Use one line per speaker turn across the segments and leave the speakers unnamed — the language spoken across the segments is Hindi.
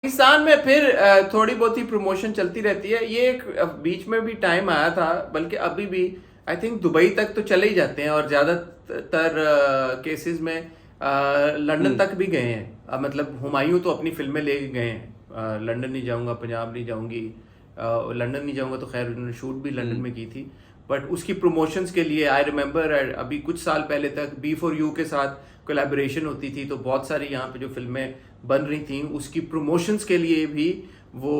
पाकिस्तान में फिर थोड़ी बहुत ही प्रमोशन चलती रहती है। ये एक बीच में भी टाइम आया था, बल्कि अभी भी आई थिंक दुबई तक तो चले ही जाते हैं, और ज़्यादातर केसेस में लंदन
हम्म।
तक भी गए हैं। मतलब हुमायूं तो अपनी फिल्में ले गए हैं। लंदन नहीं जाऊंगा, पंजाब नहीं जाऊंगी, लंदन नहीं जाऊंगा, तो खैर उन्होंने शूट भी लंदन
हम्म।
में की थी। बट उसकी प्रमोशंस के लिए आई रिमेंबर अभी कुछ साल पहले तक बी फॉर यू के साथ कोलैबोरेशन होती थी, तो बहुत सारी यहाँ पे जो फिल्में बन रही थी उसकी प्रमोशंस के लिए भी वो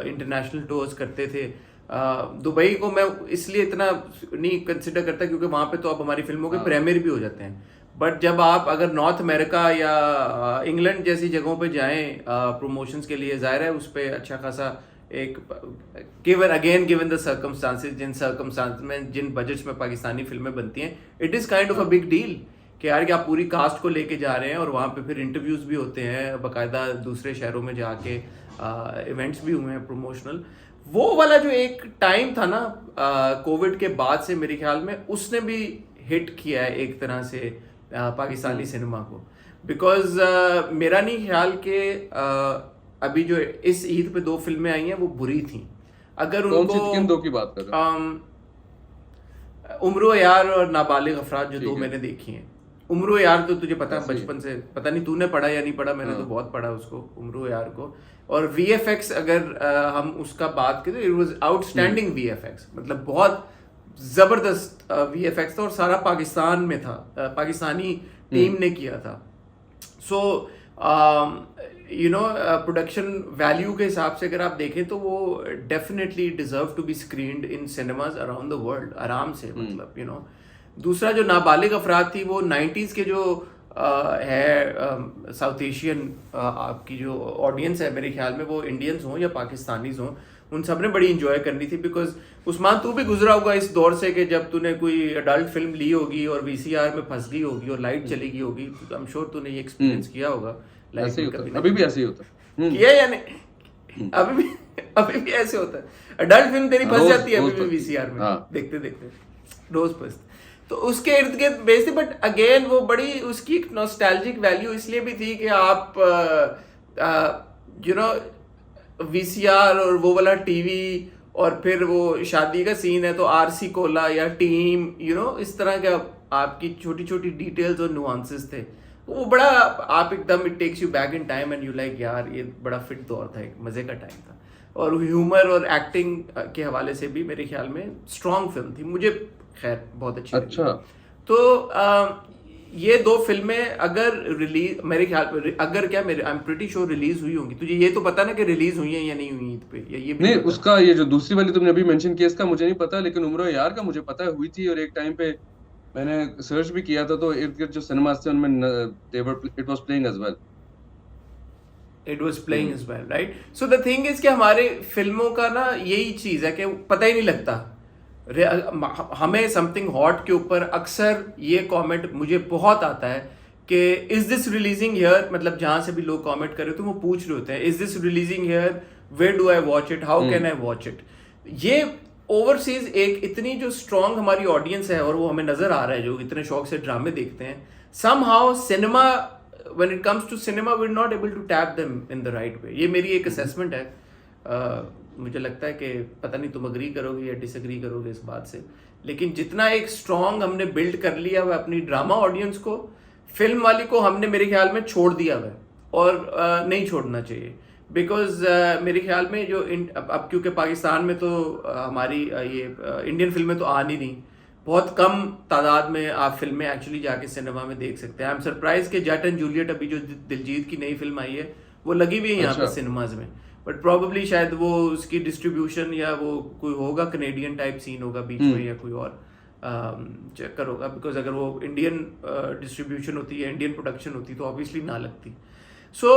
इंटरनेशनल टूर्स करते थे। दुबई को मैं इसलिए इतना नहीं कंसिडर करता क्योंकि वहाँ पे तो अब हमारी फिल्मों के
हाँ।
प्रीमियर भी हो जाते हैं। बट जब आप अगर नॉर्थ अमेरिका या इंग्लैंड जैसी जगहों पे जाएं प्रमोशंस के लिए, जाहिर है उस पर अच्छा खासा एक गिवन द सर्कमस्टांसेस, जिन सर्कमस्टांस में जिन बजट्स में पाकिस्तानी फिल्में बनती हैं, it is kind of a
हाँ।
बिग डील कि यार कि आप पूरी कास्ट को लेके जा रहे हैं, और वहाँ पे फिर इंटरव्यूज भी होते हैं बाकायदा, दूसरे शहरों में जाके इवेंट्स भी हुए हैं प्रमोशनल। वो वाला जो एक टाइम था ना कोविड के बाद से, मेरे ख्याल में उसने भी हिट किया है एक तरह से पाकिस्तानी
हम्म।
सिनेमा को। बिकॉज मेरा नहीं ख्याल कि अभी जो इस ईद पे दो फिल्में आई हैं वो बुरी थी। अगर
कौन
उनको
सी किन दो की बात कर रहे हो?
उम्र यार और नाबालिग अफराद जो दो
ठीक है।
मैंने देखी हैं। उम्र यार तो तुझे पता है
कैसी है?
बचपन से, पता नहीं तूने पढ़ा या नहीं पढ़ा, मैंने तो
हाँ।
बहुत पढ़ा उसको, उम्र यार को। और वीएफएक्स अगर हम उसका बात करें, it was
hmm.
Outstanding VFX, मतलब बहुत जबरदस्त वीएफएक्स था, और सारा पाकिस्तान में था, पाकिस्तानी टीम
हम्म।
ने किया था। So you know production value के हिसाब से अगर आप देखें तो वो definitely deserve to be screened in cinemas around the world आराम से,
हम्म।
मतलब दूसरा जो नाबालिग अफराद थी वो 90s के जो है साउथ एशियन आपकी जो ऑडियंस है, मेरे ख्याल में वो इंडियंस हों या पाकिस्तानीज हों, उन सब ने बड़ी इंजॉय करनी थी। बिकॉज उस्मान तू भी गुजरा होगा इस दौर से कि जब तूने कोई अडल्ट फिल्म ली होगी और वीसीआर में फंस गई होगी और लाइट चली गई होगी, तो आई एम श्योर तूने ये
हम्म।
एक्सपीरियंस किया होगा लाइफ
ऐसे ही
में
होता
कभी
है,
ना
अभी भी
कभी।
ऐसे ही होता है।
किया या नहीं?
हम्म।
अभी भी ऐसे होता है, अडल्ट फिल्म तेरी
हाँ,
फंस
रोज
जाती है अभी
रोज
भी
पड़ती है।
वीसीआर में,
हाँ।
देखते देखते रोज फंसती। तो उसके इर्द गिर्द बेचती, बट अगेन वो बड़ी उसकी एक नॉस्टैल्जिक वैल्यू इसलिए भी थी कि आप यू नो वीसीआर और वो वाला टीवी, और फिर वो शादी का सीन है तो आरसी कोला या टीम, इस तरह के आपकी छोटी छोटी डिटेल्स और नुआंसेस थे। वो बड़ा आप एकदम it takes you back in time and you like यार ये बड़ा फिट दौर था, एक मजे का टाइम था। और ह्यूमर और एक्टिंग के हवाले से भी मेरे ख्याल में स्ट्रॉन्ग फिल्म थी, मुझे खैर बहुत अच्छी लगी।
अच्छा।
तो ये दो फिल्में अगर रिलीज, मेरे ख्याल में अगर क्या, मेरे I am pretty sure release हुई होंगी। तुझे ये तो पता ना कि रिलीज हुई है या नहीं हुई ईद पे, या ये भी
नहीं,
नहीं पता?
उसका ये जो दूसरी वाली तुमने अभी मेंशन किया इसका मुझे नहीं पता, लेकिन उम्र यार का मुझे पता है हुई थी। और एक टाइम पे मैंने सर्च भी किया था तो इर्द गिर्द जो सिनेमास थे उनमें it was playing as well.
It was playing
hmm.
Is well, right. So the thing is कि हमारे फिल्मों का ना यही चीज है कि पता ही नहीं लगता। हमें समथिंग हॉट के ऊपर अक्सर ये कमेंट मुझे बहुत आता है कि इज दिस रिलीजिंग हियर, मतलब जहां से भी लोग कमेंट कर रहे हो तो वो पूछ रहे होते हैं is this releasing here, where do I watch it, how can I watch it. ये ओवरसीज एक इतनी जो स्ट्रॉन्ग हमारी ऑडियंस है, और वो हमें नजर आ रहा है जो इतने शौक से ड्रामे देखते हैं, somehow cinema when it comes to cinema we're not able to tap them in the right way। ये मेरी एक असेसमेंट है। मुझे लगता है कि पता नहीं तुम अग्री करोगे या डिसएग्री करोगे इस बात से, लेकिन जितना एक स्ट्रॉन्ग हमने बिल्ड कर लिया हुआ अपनी ड्रामा ऑडियंस को, फिल्म वाली को हमने मेरे ख्याल में छोड़ दिया हुआ है, और नहीं छोड़ना चाहिए। बिकॉज मेरे ख्याल में जो अब क्योंकि पाकिस्तान में तो हमारी ये इंडियन फिल्में तो आ नहीं रही, बहुत कम तादाद में आप फिल्में एक्चुअली जाके सिनेमा में देख सकते हैं। आई एम सरप्राइज कि जट एंड जूलियट अभी जो दिलजीत की नई फिल्म आई है वो लगी भी है यहाँ
अच्छा।
पे सिनेमाज में, बट प्रॉब्ली शायद वो उसकी डिस्ट्रीब्यूशन या वो कोई होगा कनेडियन टाइप सीन होगा बीच में, या कोई और चक्कर होगा। बिकॉज अगर वो इंडियन डिस्ट्रीब्यूशन होती है, इंडियन प्रोडक्शन होती, तो ऑब्वियसली ना लगती। सो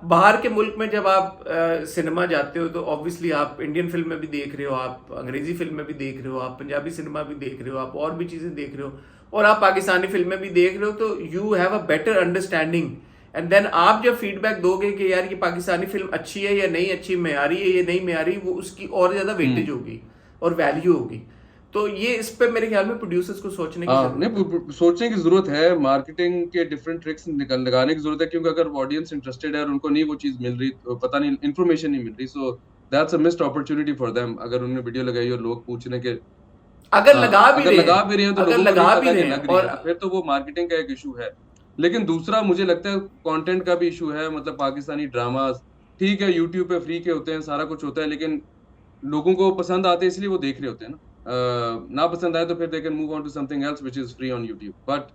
बाहर के मुल्क में जब आप सिनेमा जाते हो तो ऑब्वियसली आप इंडियन फिल्म में भी देख रहे हो, आप अंग्रेजी फिल्म में भी देख रहे हो, आप पंजाबी सिनेमा भी देख रहे हो, आप और भी चीज़ें देख रहे हो, और आप पाकिस्तानी फिल्में भी देख रहे हो, तो you have a better understanding. And then आप जब फीडबैक दोगे कि यार ये पाकिस्तानी फिल्म अच्छी है या नहीं अच्छी, मेयारी है या नहीं मेयारी, वो उसकी और ज़्यादा वेटेज
हम्म।
होगी और वैल्यू होगी। तो ये इस पे मेरे ख्याल में प्रोड्यूसर्स को सोचने की
हाँ
जरूरत है।
नहीं, सोचने की जरूरत है, मार्केटिंग के डिफरेंट ट्रिक्स लगाने की जरूरत है, क्योंकि अगर ऑडियंस इंटरेस्टेड है और उनको नहीं वो चीज मिल रही, तो पता नहीं इन्फॉर्मेशन नहीं मिल रही, so that's a missed opportunity for them. अगर उन्होंने वीडियो लगाई और लोग पूछ रहे कि
अगर
हाँ,
लगा भी
अगर
रहे
लगा
हैं,
भी रहे हैं तो
अगर
लोगों को नहीं
लगा भी
पता
रहे
कि
हैं
लग रही
और
है, तो फिर तो वो मार्केटिंग का एक इशू है। लेकिन दूसरा मुझे लगता है कंटेंट का भी इशू है, मतलब पाकिस्तानी ड्रामास ठीक है यूट्यूब पे फ्री के होते हैं, सारा कुछ होता है, लेकिन लोगों को पसंद आते हैं इसलिए वो देख रहे होते हैं ना। ना पसंद आए तो फिर they can move on to something else which is free on YouTube, but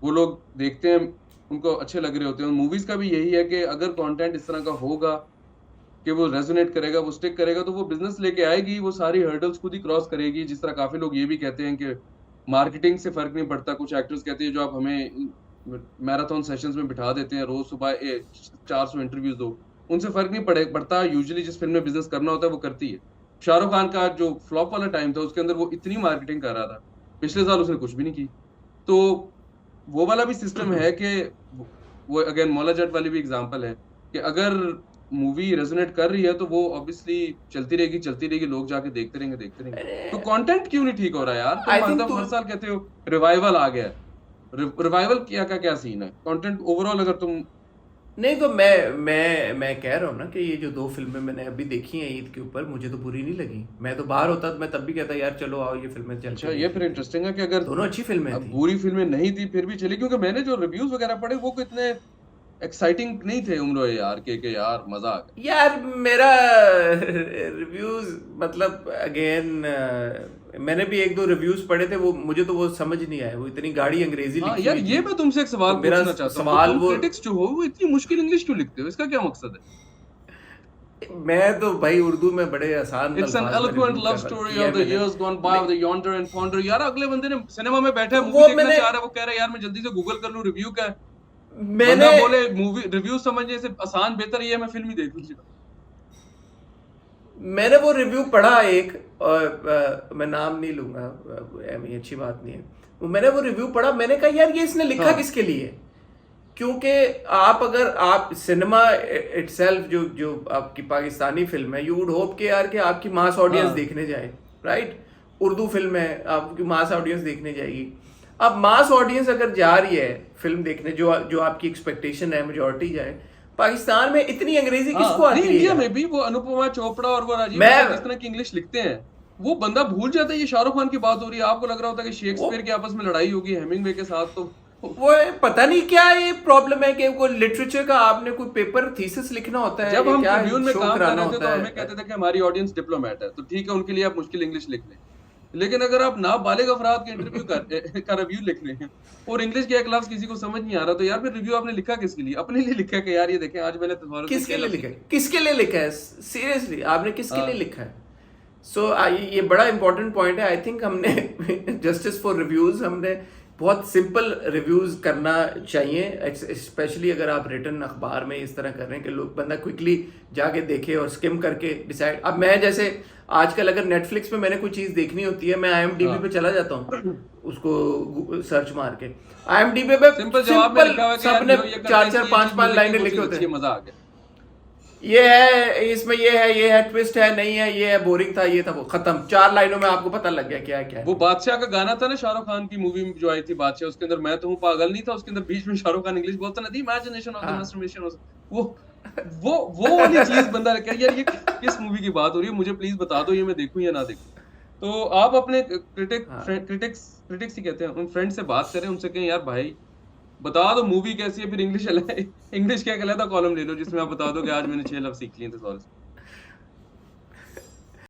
वो लोग देखते हैं, उनको अच्छे लग रहे होते हैं। मूवीज का भी यही है कि अगर कंटेंट इस तरह का होगा कि वो रेजोनेट करेगा, वो स्टिक करेगा, तो वो बिजनेस लेके आएगी, वो सारी हर्डल्स खुद ही क्रॉस करेगी। जिस तरह काफी लोग ये भी कहते हैं कि मार्केटिंग से फर्क नहीं पड़ता, कुछ एक्टर्स कहते हैं जो आप हमें मैराथन सेशंस में बिठा देते हैं, रोज सुबह 400 इंटरव्यूज दो, उनसे फर्क नहीं पड़ता। यूजुअली जिस फिल्म में बिजनेस करना होता है वो करती है। शाहरुख खान का जो फ्लॉप वाला टाइम था उसके अंदर वो इतनी मार्केटिंग कर रहा था, पिछले साल उसने कुछ भी नहीं की। तो वो वाला भी सिस्टम है कि वो अगेन मौला जट वाली भी एग्जांपल है कि अगर मूवी रेजोनेट कर रही है तो वो ऑब्वियसली चलती रहेगी, लोग जाके देखते रहेंगे। तो कंटेंट क्यों नहीं ठीक हो रहा है यार? तुम
आई थिंक
मतलब हर साल कहते हो रिवाइवल आ गया है, रिवाइवल क्या सीन है? कंटेंट ओवरऑल अगर तुम
नहीं, तो मैं कह रहा हूँ ना कि ये जो 2 फिल्में मैंने अभी देखी हैं ईद के ऊपर, मुझे तो बुरी नहीं लगी। मैं तो बाहर होता तो मैं तब भी कहता यार चलो आओ ये फिल्में चल
अच्छा,
के
ये
देख
फिर
लेते हैं।
इंटरेस्टिंग है कि अगर
दोनों अच्छी फिल्में थी।
बुरी फिल्में नहीं थी फिर भी चली, क्योंकि मैंने जो रिव्यूज वगैरह पढ़े वो कोई इतने एक्साइटिंग नहीं थे उम्र यार के यार मजा आ गया।
यार मेरा रिव्यूज मतलब अगेन मैंने भी 1-2 रिव्यूज पढ़े थे, वो मुझे तो वो समझ नहीं आया, वो इतनी गाढ़ी अंग्रेजी
हाँ
लिखी
यार,
हुई
ये
थी।
मैं तुमसे एक सवाल
तो मेरा
पूछना चाहता हूँ,
सवाल
तुम
वो,
क्रिटिक्स जो हो वो इतनी मुश्किल इंग्लिश क्यों लिखते हो? इसका क्या मकसद है?
मैं तो भाई उर्दू में बड़े आसान
इट्स एन
अल्फाज में
एलोक्वेंट
रिव्यू
लव
कर
स्टोरी
किया
ऑफ
है
द
मैंने।
Years gone by of the yonder and fonder. यार अगले बंदे ने सिनेमा में बैठा है,
तो
मूवी
वो
देखना
मैंने
चाह रहा है, वो कह रहा है यार मैं जल्दी से गूगल कर लूं रिव्यू क्या है।
मैंने
बंदा बोले मूवी रिव्यू समझने से आसान बेहतर ये है मैं फिल्म ही देख लूं।
मैंने वो रिव्यू पढ़ा एक, और मैं नाम नहीं लूंगा, ये अच्छी बात नहीं है। मैंने वो रिव्यू पढ़ा, मैंने कहा यार ये इसने लिखा
हाँ
किसके लिए? क्योंकि आप सिनेमा इटसेल्फ जो आपकी पाकिस्तानी फिल्म है, यू वुड होप के यार कि आपकी मास ऑडियंस
हाँ
देखने जाए, राइट? उर्दू फिल्म है, आपकी मास ऑडियंस देखने जाएगी। अब मास ऑडियंस अगर जा रही है फिल्म देखने, जो आपकी एक्सपेक्टेशन है मेजोरिटी जाए, पाकिस्तान में इतनी अंग्रेजी किसको
हाँ, नहीं
आती है
इंडिया
यार?
में भी वो अनुपमा चोपड़ा और वो राजीव
मैं
कपूर जिस तरह की इंग्लिश लिखते हैं, वो बंदा भूल जाता है ये शाहरुख खान की बात हो रही है। आपको लग रहा होता है कि
वो
शेक्सपियर की आपस में लड़ाई होगी हेमिंगवे के साथ, तो
वो पता नहीं क्या ये प्रॉब्लम है कि कोई लिटरेचर का आपने कोई पेपर थीसिस लिखना होता है
जब
या
हम
क्या
ट्रिब्यून में
शो
काम कर
कराना
रहे थे तो
होता
हमें
है।
कहते थे कि हमारी ऑडियंस डिप्लोमेट है, तो ठीक है उनके लिए आप मुश्किल इंग्लिश लिख लें। लेकिन अगर आप नाबालिग अफराद के इंटरव्यू का रिव्यू लिख रहे हैं और इंग्लिश के एक लफ्ज किसी को समझ नहीं आ रहा, तो यार फिर रिव्यू आपने लिखा किसके लिए? अपने लिए लिखा है कि यार ये देखें आज मैंने तस्वीरों से
किसके
क्या
लिए
लफ्ज
लिखा है?
लिखे।
किसके लिए लिखा है? सीरियसली आपने किसके लिए
हाँ
लिखा है? सो ये बड़ा इंपॉर्टेंट पॉइंट है। आई थिंक हमने जस्टिस फॉर रिव्यूज, हमने बहुत सिंपल रिव्यूज करना चाहिए, स्पेशली अगर आप रिटर्न अखबार में इस तरह कर रहे हैं कि लोग बंदा क्विकली जाके देखे और स्किम करके डिसाइड। अब मैं जैसे आजकल अगर नेटफ्लिक्स पे मैंने कोई चीज़ देखनी होती है, मैं IMDb पे
हाँ
चला जाता हूँ, उसको सर्च मार के। IMDb पे
सिंपल जवाब में
सिंपल
लिखा हुआ है कि यार
सबने
हीरो ये करता है
4-4
इसलिए ये चीज
5-5
मुझे
लाइनें
वो
लिखे
चीज
होते
अच्छी है,
हैं।
मजा आ गया।
ये है इसमें, ये है ट्विस्ट है, नहीं है, ये है बोरिंग था, ये था, वो खत्म। 4 लाइनों में आपको पता लग गया क्या है क्या
वो
है।
बादशाह का गाना था ना, शाहरुख खान की मूवी जो आई थी बादशाह, उसके अंदर मैं तो हूँ पागल नहीं था, उसके अंदर बीच में शाहरुख खान इंग्लिश बोलता ना, द इमेजिनेशन ऑफ द
हाँ
मास्टरमेशन। वो वो वाली चीज बंदा कह यार ये किस मूवी की बात हो रही है, मुझे प्लीज बता दो ये मैं देखूं या ना देखूं। तो आप अपने
हाँ
क्रिटिक्स ही कहते हैं, उन फ्रेंड से बात करें, उनसे कहें यार भाई बता दो मूवी कैसी है, फिर इंग्लिश इंग्लिश का एक अलग कॉलम ले लो जिसमें आप बता दो कि आज मैंने 6 लफ्ज सीख लिए थे सॉरी।